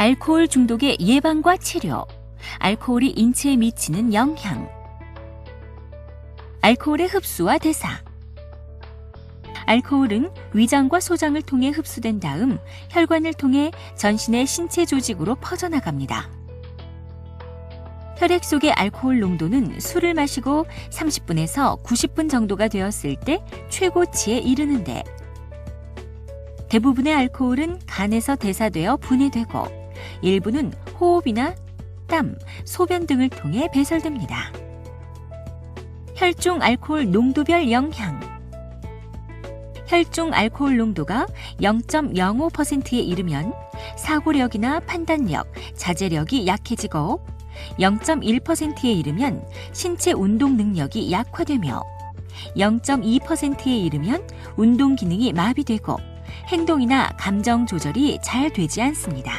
알코올 중독의 예방과 치료, 알코올이 인체에 미치는 영향, 알코올의 흡수와 대사. 알코올은 위장과 소장을 통해 흡수된 다음 혈관을 통해 전신의 신체 조직으로 퍼져나갑니다. 혈액 속의 알코올 농도는 술을 마시고 30분에서 90분 정도가 되었을 때 최고치에 이르는데, 대부분의 알코올은 간에서 대사되어 분해되고 일부는 호흡이나 땀, 소변 등을 통해 배설됩니다. 혈중 알코올 농도별 영향. 혈중 알코올 농도가 0.05%에 이르면 사고력이나 판단력, 자제력이 약해지고 0.1%에 이르면 신체 운동 능력이 약화되며 0.2%에 이르면 운동 기능이 마비되고 행동이나 감정 조절이 잘 되지 않습니다.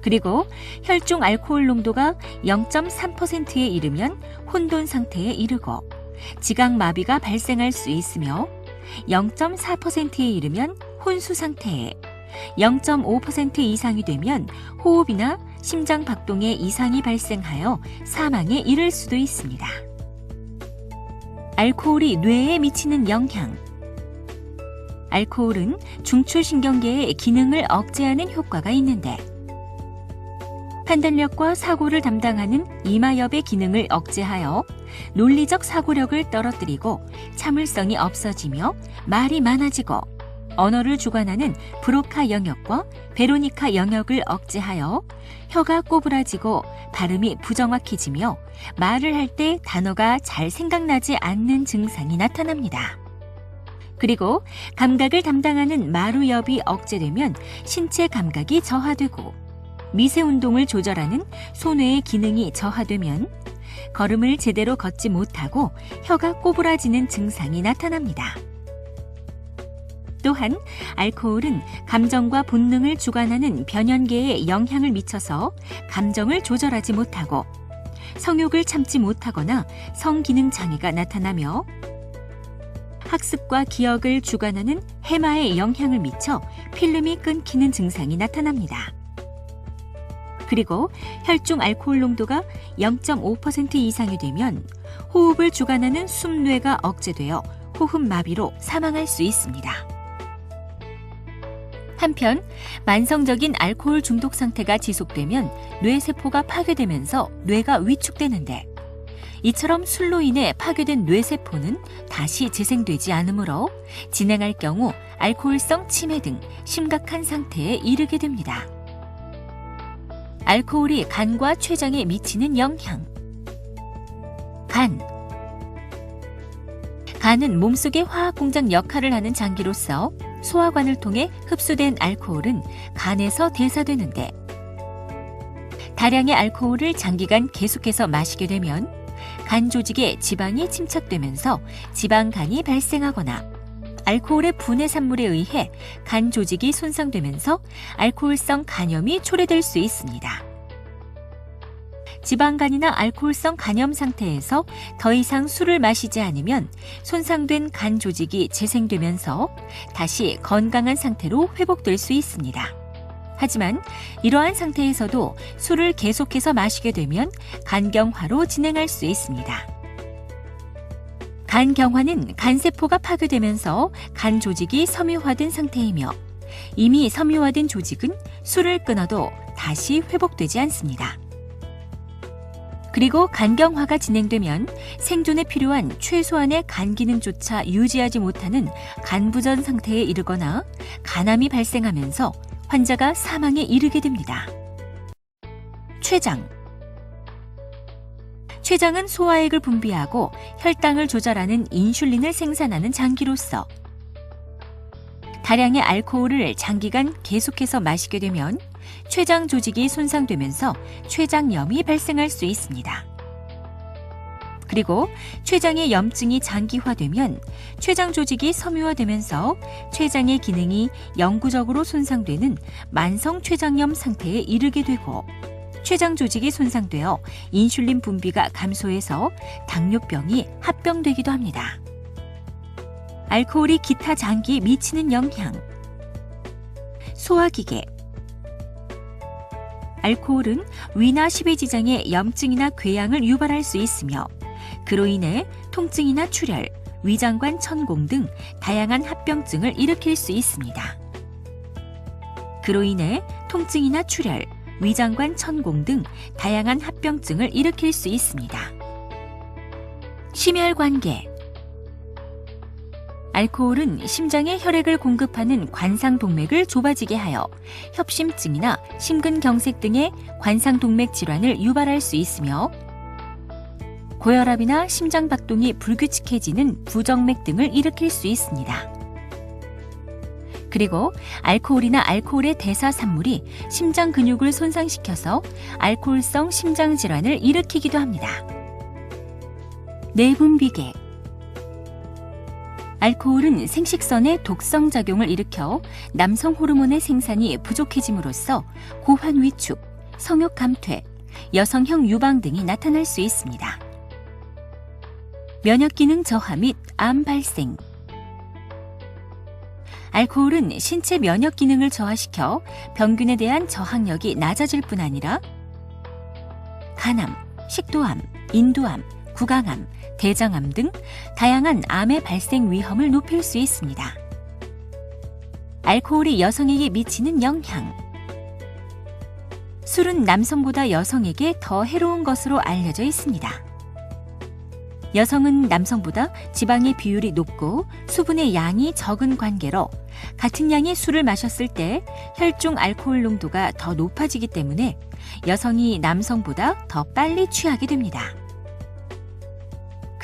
그리고 혈중 알코올 농도가 0.3%에 이르면 혼돈 상태에 이르고 지각 마비가 발생할 수 있으며 0.4%에 이르면 혼수 상태에, 0.5% 이상이 되면 호흡이나 심장 박동에 이상이 발생하여 사망에 이를 수도 있습니다. 알코올이 뇌에 미치는 영향. 알코올은 중추신경계의 기능을 억제하는 효과가 있는데, 판단력과 사고를 담당하는 이마엽의 기능을 억제하여 논리적 사고력을 떨어뜨리고 참을성이 없어지며 말이 많아지고, 언어를 주관하는 브로카 영역과 베로니카 영역을 억제하여 혀가 꼬부라지고 발음이 부정확해지며 말을 할 때 단어가 잘 생각나지 않는 증상이 나타납니다. 그리고 감각을 담당하는 마루엽이 억제되면 신체 감각이 저하되고, 미세 운동을 조절하는 소뇌의 기능이 저하되면 걸음을 제대로 걷지 못하고 혀가 꼬부라지는 증상이 나타납니다. 또한 알코올은 감정과 본능을 주관하는 변연계에 영향을 미쳐서 감정을 조절하지 못하고 성욕을 참지 못하거나 성기능 장애가 나타나며, 학습과 기억을 주관하는 해마에 영향을 미쳐 필름이 끊기는 증상이 나타납니다. 그리고 혈중 알코올 농도가 0.5% 이상이 되면 호흡을 주관하는 숨뇌가 억제되어 호흡마비로 사망할 수 있습니다. 한편 만성적인 알코올 중독 상태가 지속되면 뇌세포가 파괴되면서 뇌가 위축되는데, 이처럼 술로 인해 파괴된 뇌세포는 다시 재생되지 않으므로 진행할 경우 알코올성 치매 등 심각한 상태에 이르게 됩니다. 알코올이 간과 췌장에 미치는 영향. 간은 몸속의 화학공장 역할을 하는 장기로서 소화관을 통해 흡수된 알코올은 간에서 대사되는데, 다량의 알코올을 장기간 계속해서 마시게 되면 간 조직에 지방이 침착되면서 지방간이 발생하거나, 알코올의 분해 산물에 의해 간 조직이 손상되면서 알코올성 간염이 초래될 수 있습니다. 지방간이나 알코올성 간염 상태에서 더 이상 술을 마시지 않으면 손상된 간 조직이 재생되면서 다시 건강한 상태로 회복될 수 있습니다. 하지만 이러한 상태에서도 술을 계속해서 마시게 되면 간경화로 진행할 수 있습니다. 간경화는 간세포가 파괴되면서 간 조직이 섬유화된 상태이며, 이미 섬유화된 조직은 술을 끊어도 다시 회복되지 않습니다. 그리고 간경화가 진행되면 생존에 필요한 최소한의 간 기능조차 유지하지 못하는 간부전 상태에 이르거나 간암이 발생하면서 환자가 사망에 이르게 됩니다. 췌장. 췌장은 소화액을 분비하고 혈당을 조절하는 인슐린을 생산하는 장기로서, 다량의 알코올을 장기간 계속해서 마시게 되면 췌장 조직이 손상되면서 췌장염이 발생할 수 있습니다. 그리고 췌장의 염증이 장기화되면 췌장 조직이 섬유화되면서 췌장의 기능이 영구적으로 손상되는 만성 췌장염 상태에 이르게 되고, 췌장 조직이 손상되어 인슐린 분비가 감소해서 당뇨병이 합병되기도 합니다. 알코올이 기타 장기에 미치는 영향. 소화기계. 알코올은 위나 십이지장에 염증이나 궤양을 유발할 수 있으며 그로 인해 통증이나 출혈, 위장관 천공 등 다양한 합병증을 일으킬 수 있습니다. 그로 인해 통증이나 출혈, 위장관 천공 등 다양한 합병증을 일으킬 수 있습니다. 심혈관계. 알코올은 심장에 혈액을 공급하는 관상동맥을 좁아지게 하여 협심증이나 심근경색 등의 관상동맥 질환을 유발할 수 있으며 고혈압이나 심장박동이 불규칙해지는 부정맥 등을 일으킬 수 있습니다. 그리고 알코올이나 알코올의 대사산물이 심장 근육을 손상시켜서 알코올성 심장질환을 일으키기도 합니다. 내분비계. 알코올은 생식선에 독성작용을 일으켜 남성 호르몬의 생산이 부족해짐으로써 고환 위축, 성욕 감퇴, 여성형 유방 등이 나타날 수 있습니다. 면역기능 저하 및 암 발생. 알코올은 신체 면역기능을 저하시켜 병균에 대한 저항력이 낮아질 뿐 아니라 간암, 식도암, 인두암, 구강암, 대장암 등 다양한 암의 발생 위험을 높일 수 있습니다. 알코올이 여성에게 미치는 영향. 술은 남성보다 여성에게 더 해로운 것으로 알려져 있습니다. 여성은 남성보다 지방의 비율이 높고 수분의 양이 적은 관계로 같은 양의 술을 마셨을 때 혈중 알코올 농도가 더 높아지기 때문에 여성이 남성보다 더 빨리 취하게 됩니다.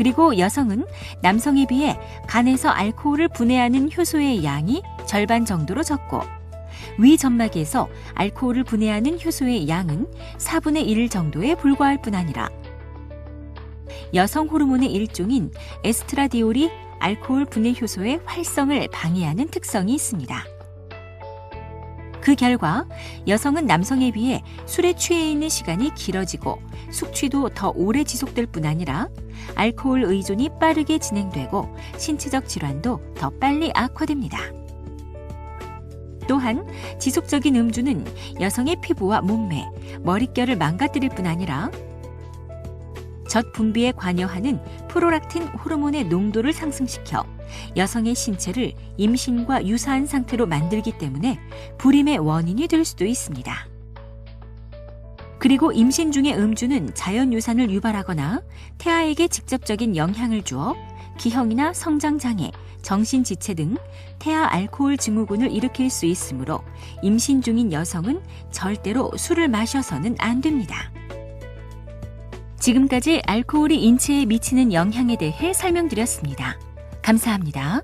그리고 여성은 남성에 비해 간에서 알코올을 분해하는 효소의 양이 절반 정도로 적고 위점막에서 알코올을 분해하는 효소의 양은 4분의 1 정도에 불과할 뿐 아니라 여성 호르몬의 일종인 에스트라디올이 알코올 분해 효소의 활성을 방해하는 특성이 있습니다. 그 결과 여성은 남성에 비해 술에 취해 있는 시간이 길어지고 숙취도 더 오래 지속될 뿐 아니라 알코올 의존이 빠르게 진행되고 신체적 질환도 더 빨리 악화됩니다. 또한 지속적인 음주는 여성의 피부와 몸매, 머릿결을 망가뜨릴 뿐 아니라 젖 분비에 관여하는 프롤락틴 호르몬의 농도를 상승시켜 여성의 신체를 임신과 유사한 상태로 만들기 때문에 불임의 원인이 될 수도 있습니다. 그리고 임신 중의 음주는 자연유산을 유발하거나 태아에게 직접적인 영향을 주어 기형이나 성장장애, 정신지체 등 태아 알코올 증후군을 일으킬 수 있으므로 임신 중인 여성은 절대로 술을 마셔서는 안 됩니다. 지금까지 알코올이 인체에 미치는 영향에 대해 설명드렸습니다. 감사합니다.